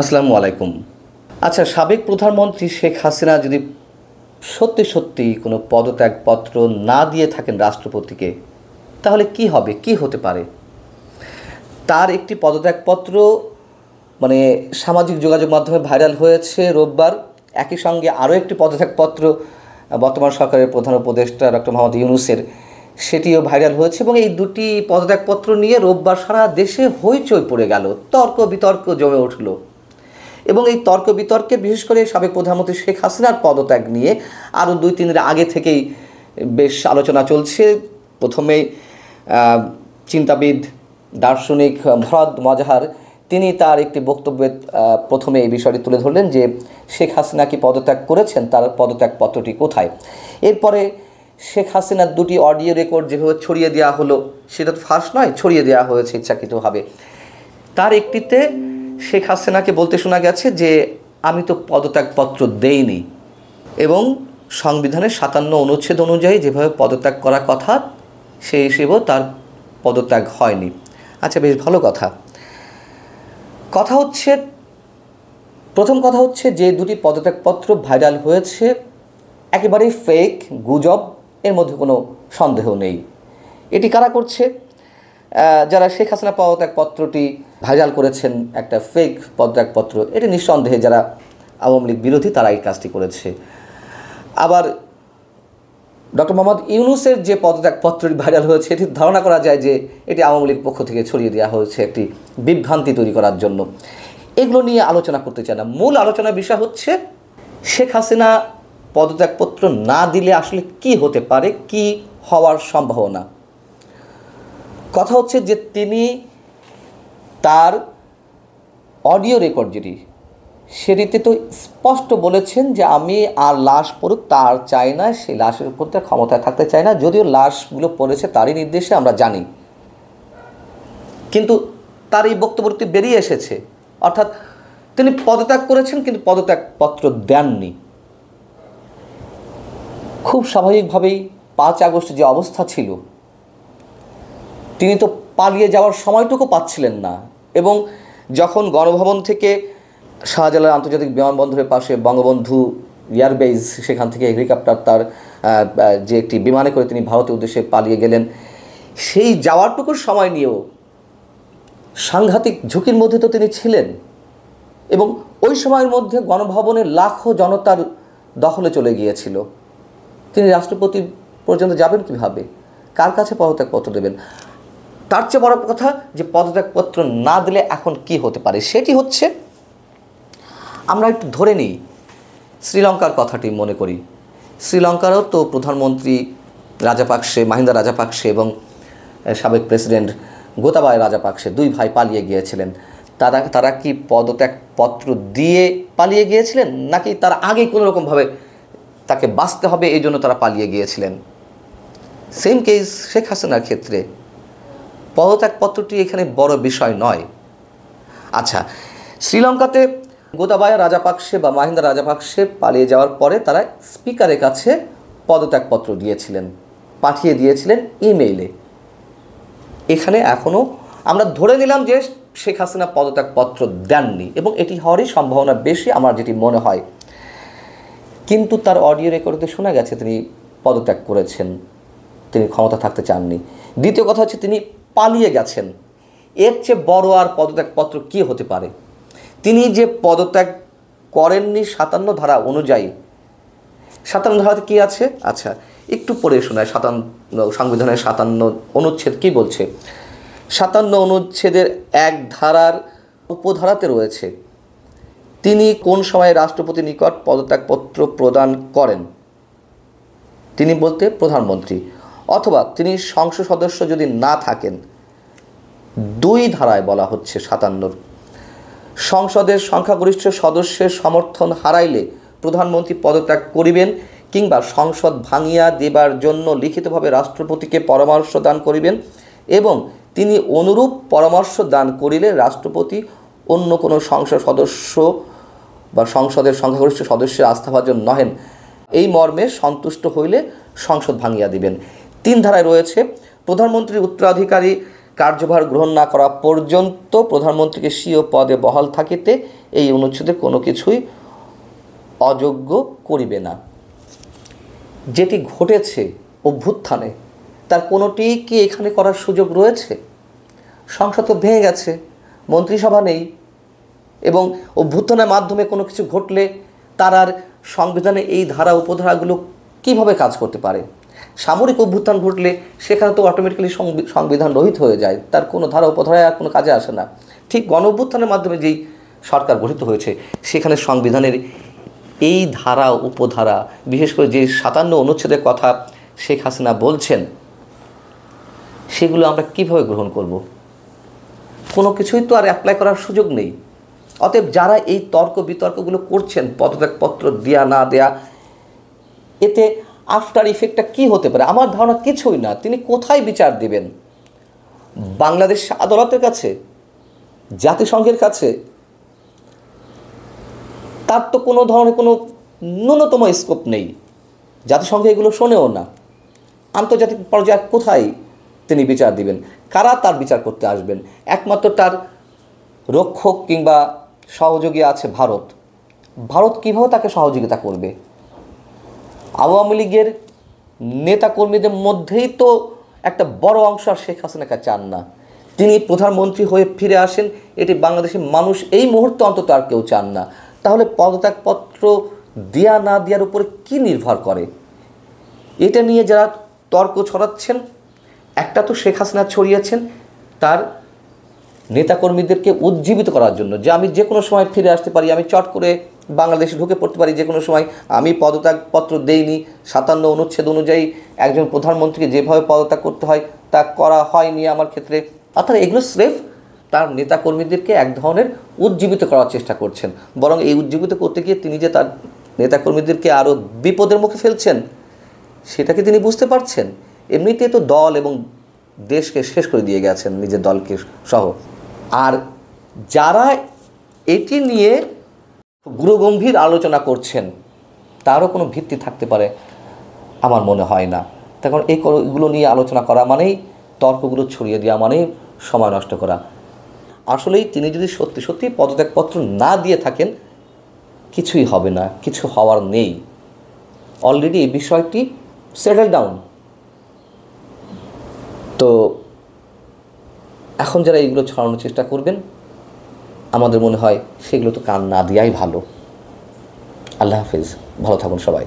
আসসালামু আলাইকুম। আচ্ছা, সাবেক প্রধানমন্ত্রী শেখ হাসিনা যদি সত্যি সত্যি কোনো পদত্যাগপত্র না দিয়ে থাকেন রাষ্ট্রপতিকে, তাহলে কি হবে, কি হতে পারে? তার একটি পদত্যাগপত্র সামাজিক যোগাযোগ মাধ্যমে ভাইরাল হয়েছে রোববার। একই সঙ্গে আরও একটি পদত্যাগপত্র বর্তমান সরকারের প্রধান উপদেষ্টা ডক্টর মোহাম্মদ ইউনূসের, সেটিও ভাইরাল হয়েছে এবং এই দুটি পদত্যাগপত্র নিয়ে রোববার সারা দেশে হইচই পড়ে গেল, তর্ক বিতর্ক জমে উঠল। এবং এই তর্ক বিতর্কে বিশেষ করে সাবেক প্রধানমন্ত্রী শেখ হাসিনার পদত্যাগ নিয়ে আরও 2-3 দিন আগে থেকেই বেশ আলোচনা চলছে। প্রথমেই চিন্তাবিদ দার্শনিক ভরত মজাহার তিনি তার একটি বক্তব্যে প্রথমে এই বিষয়টি তুলে ধরলেন যে শেখ হাসিনা কি পদত্যাগ করেছেন, তার পদত্যাগপত্রটি কোথায়। এরপরে শেখ হাসিনার 2টি অডিও রেকর্ড যেভাবে ছড়িয়ে দেওয়া হলো, সেটা তো ফাঁস নয়, ছড়িয়ে দেওয়া হয়েছে ইচ্ছাকৃতভাবে। তার একটিতে শেখ হাসিনাকে বলতে শোনা গেছে যে আমি তো পদত্যাগপত্র দেইনি, এবং সংবিধানের 57 অনুচ্ছেদ অনুযায়ী যেভাবে পদত্যাগ করার কথা সেই হিসেবেও তার পদত্যাগ হয়নি। আচ্ছা, বেশ ভালো কথা। প্রথম কথা হচ্ছে যে 2টি পদত্যাগপত্র ভাইরাল হয়েছে একেবারেই ফেক, গুজব, এর মধ্যে কোনো সন্দেহ নেই। এটি কারা করছে? যারা শেখ হাসিনা পদত্যাগপত্রটি ভাইরাল করেছেন, একটা ফেক পদত্যাগপত্র, এটি নিঃসন্দেহে যারা আওয়ামী লীগ বিরোধী তারা এই কাজটি করেছে। আবার ডক্টর মোহাম্মদ ইউনূসের যে পদত্যাগপত্রটি ভাইরাল হয়েছে, এটি ধারণা করা যায় যে এটি আওয়ামী লীগ পক্ষ থেকে ছড়িয়ে দেওয়া হয়েছে একটি বিভ্রান্তি তৈরি করার জন্য। এগুলো নিয়ে আলোচনা করতে চায় না। মূল আলোচনার বিষয় হচ্ছে শেখ হাসিনা পদত্যাগপত্র না দিলে আসলে কি হতে পারে, কি হওয়ার সম্ভাবনা। কথা হচ্ছে যে তিনি তার অডিও রেকর্ড সেটিতে তো স্পষ্ট বলেছেন যে আমি আর লাশ পড়ুক তার চাই না, সেই লাশের উপর তার ক্ষমতায় থাকতে চাই না, যদিও লাশগুলো পড়েছে তারই নির্দেশে আমরা জানি। কিন্তু তার এই বক্তব্যটি বেরিয়ে এসেছে, অর্থাৎ তিনি পদত্যাগ করেছেন কিন্তু পদত্যাগপত্র দেননি। খুব স্বাভাবিকভাবেই 5 আগস্ট যে অবস্থা ছিল, তিনি তো পালিয়ে যাওয়ার সময়টুকু পাচ্ছিলেন না। এবং যখন গণভবন থেকে শাহজালাল আন্তর্জাতিক বিমানবন্দরের পাশে বঙ্গবন্ধু এয়ারবেজ, সেখান থেকে হেলিকপ্টার তার যে একটি বিমানে করে তিনি ভারতের উদ্দেশ্যে পালিয়ে গেলেন, সেই যাওয়ারটুকুর সময় নিয়েও সাংঘাতিক ঝুঁকির মধ্যে তো তিনি ছিলেন। এবং ওই সময়ের মধ্যে গণভবনের লাখো জনতার দখলে চলে গিয়েছিল। তিনি রাষ্ট্রপতি পর্যন্ত যাবেন কীভাবে, কার কাছে পদত্যাগপত্র দেবেন? তার চেয়ে বড় কথা যে পদত্যাগপত্র না দিলে এখন কি হতে পারে, সেটি হচ্ছে আমরা একটু ধরে নিই শ্রীলঙ্কার কথাটি মনে করি। শ্রীলঙ্কারও তো প্রধানমন্ত্রী রাজাপাকসে, মাহিন্দা রাজাপাকসে এবং সাবেক প্রেসিডেন্ট গোতাবায়া রাজাপাকসে 2 ভাই পালিয়ে গিয়েছিলেন। তারা কি পদত্যাগপত্র দিয়ে পালিয়ে গিয়েছিলেন, নাকি তার আগেই কোনো রকমভাবে তাকে বাঁচতে হবে এই জন্য তারা পালিয়ে গিয়েছিলেন? সেম কেস শেখ হাসিনার ক্ষেত্রে। পদত্যাগপত্রটি এখানে বড় বিষয় নয়। আচ্ছা, শ্রীলঙ্কাতে গোতাবায়া রাজাপাকসে বা মাহিন্দা রাজাপাকসে পালিয়ে যাওয়ার পরে তারা স্পিকারের কাছে পদত্যাগপত্র দিয়েছিলেন, পাঠিয়ে দিয়েছিলেন ইমেইলে। এখানে এখনও আমরা ধরে নিলাম যে শেখ হাসিনা পদত্যাগপত্র দেননি, এবং এটি হওয়ারই সম্ভাবনা বেশি আমার যেটি মনে হয়। কিন্তু তার অডিও রেকর্ডে শোনা গেছে তিনি পদত্যাগ করেছেন, তিনি ক্ষমতা থাকতে চাননি। দ্বিতীয় কথা হচ্ছে তিনি পালিয়ে গেছেন। এর চেয়ে বড় আর পদত্যাগপত্র কী হতে পারে? তিনি যে পদত্যাগ করেননি 57 ধারা অনুযায়ী। 57 ধারাতে কী আছে? আচ্ছা, একটু পড়ে শোনায়। সংবিধানের 57 অনুচ্ছেদ কী বলছে? 57 অনুচ্ছেদের 1 ধারার উপধারাতে রয়েছে তিনি কোন সময়ে রাষ্ট্রপতির নিকট পদত্যাগপত্র প্রদান করেন। তিনি বলতে প্রধানমন্ত্রী, অথবা তিনি সংসদ সদস্য যদি না থাকেন। 2 ধারায় বলা হচ্ছে 57 সংসদের সংখ্যাগরিষ্ঠ সদস্যের সমর্থন হারাইলে প্রধানমন্ত্রী পদত্যাগ করিবেন কিংবা সংসদ ভাঙিয়া দেবার জন্য লিখিতভাবে রাষ্ট্রপতিকে পরামর্শ দান করিবেন, এবং তিনি অনুরূপ পরামর্শ দান করিলে রাষ্ট্রপতি অন্য কোনো সংসদ সদস্য বা সংসদের সংখ্যাগরিষ্ঠ সদস্যের আস্থাভাজন নহেন, এই মর্মে সন্তুষ্ট হইলে সংসদ ভাঙিয়া দিবেন। 3 ধারায় রয়েছে প্রধানমন্ত্রীর উত্তরাধিকারী কার্যভার গ্রহণ না করা পর্যন্ত প্রধানমন্ত্রীকে স্বীয় পদে বহাল থাকিতে এই অনুচ্ছেদের কোনো কিছুই অযোগ্য করিবে না। যেটি ঘটেছে অভ্যুত্থানে, তার কোনোটি কি এখানে করার সুযোগ রয়েছে? সংসদ তো ভেঙে গেছে, মন্ত্রিসভা নেই, এবং অভ্যুত্থানের মাধ্যমে কোনো কিছু ঘটলে তার আর সংবিধানে এই ধারা উপধারাগুলো কিভাবে কাজ করতে পারে? সামরিক অভ্যুত্থান ঘটলে সেখানে তো অটোমেটিক্যালি সংবিধান রহিত হয়ে যায়, তার কোনো ধারা উপধারায় আর কোনো কাজে আসে না। ঠিক গণ অভ্যুত্থানের মাধ্যমে যেই সরকার গঠিত হয়েছে সেখানে সংবিধানের এই ধারা উপধারা, বিশেষ করে যে 57 অনুচ্ছেদের কথা শেখ হাসিনা বলছেন, সেগুলো আমরা কিভাবে গ্রহণ করব? কোনো কিছুই তো আর অ্যাপ্লাই করার সুযোগ নেই। অতএব যারা এই তর্ক বিতর্কগুলো করছেন, পদত্যাগপত্র দেয়া না দেয়া, এতে আফটার ইফেক্টটা কী হতে পারে? আমার ধারণা কিছুই না। তিনি কোথায় বিচার দেবেন? বাংলাদেশ আদালতের কাছে? জাতিসংঘের কাছে? তার তো কোনো ধরনের কোনো ন্যূনতম স্কোপ নেই। জাতিসংঘ এগুলো শোনেও না। আন্তর্জাতিক পর্যায়ে কোথায় তিনি বিচার দিবেন? কারা তার বিচার করতে আসবেন? একমাত্র তার রক্ষক কিংবা সহযোগী আছে ভারত। ভারত কীভাবে তাকে সহযোগিতা করবে? আওয়ামী লীগের নেতাকর্মীদের মধ্যেই তো একটা বড় অংশ আর শেখ হাসিনাকে চান না। তিনি প্রধানমন্ত্রী হয়ে ফিরে আসেন, এটি বাংলাদেশের মানুষ এই মুহূর্তে অন্তত আর কেউ চান না। তাহলে পদত্যাগপত্র দেয়া না দেওয়ার উপরে কি নির্ভর করে? এটা নিয়ে যারা তর্ক ছড়াচ্ছেন, একটা তো শেখ হাসিনা ছড়িয়েছেন তার নেতাকর্মীদেরকে উজ্জীবিত করার জন্য, যে আমি যে কোনো সময় ফিরে আসতে পারি, আমি চট করে বাংলাদেশে ঢুকে পড়তে পারি যে কোনো সময়, আমি পদত্যাগপত্র দেইনি, 57 অনুচ্ছেদ অনুযায়ী একজন প্রধানমন্ত্রীকে যেভাবে পদত্যাগ করতে হয় তা করা হয়নি আমার ক্ষেত্রে। অর্থাৎ এগুলো স্রেফ তার নেতাকর্মীদেরকে এক ধরনের উজ্জীবিত করার চেষ্টা করছেন। বরং এই উজ্জীবিত করতে গিয়ে তিনি যে তার নেতাকর্মীদেরকে আরও বিপদের মুখে ফেলছেন, সেটাকে তিনি বুঝতে পারছেন। এমনিতে তো দল এবং দেশকে শেষ করে দিয়ে গেছেন, নিজের দলকে সহ। আর যারা এটি নিয়ে গুরুগম্ভীর আলোচনা করছেন, তারও কোনো ভিত্তি থাকতে পারে আমার মনে হয় না। তখন এইগুলো নিয়ে আলোচনা করা মানেই, তর্কগুলো ছড়িয়ে দেওয়া মানেই সময় নষ্ট করা। আসলেই তিনি যদি সত্যি সত্যি পদত্যাগপত্র না দিয়ে থাকেন, কিছুই হবে না, কিছু হওয়ার নেই। অলরেডি এই বিষয়টি সেটেল ডাউন। তো এখন যারা এইগুলো ছড়ানোর চেষ্টা করবেন, আমাদের মনে হয় সেগুলো তো কান না দেওয়াই ভালো। আল্লাহ হাফেজ, ভালো থাকুন সবাই।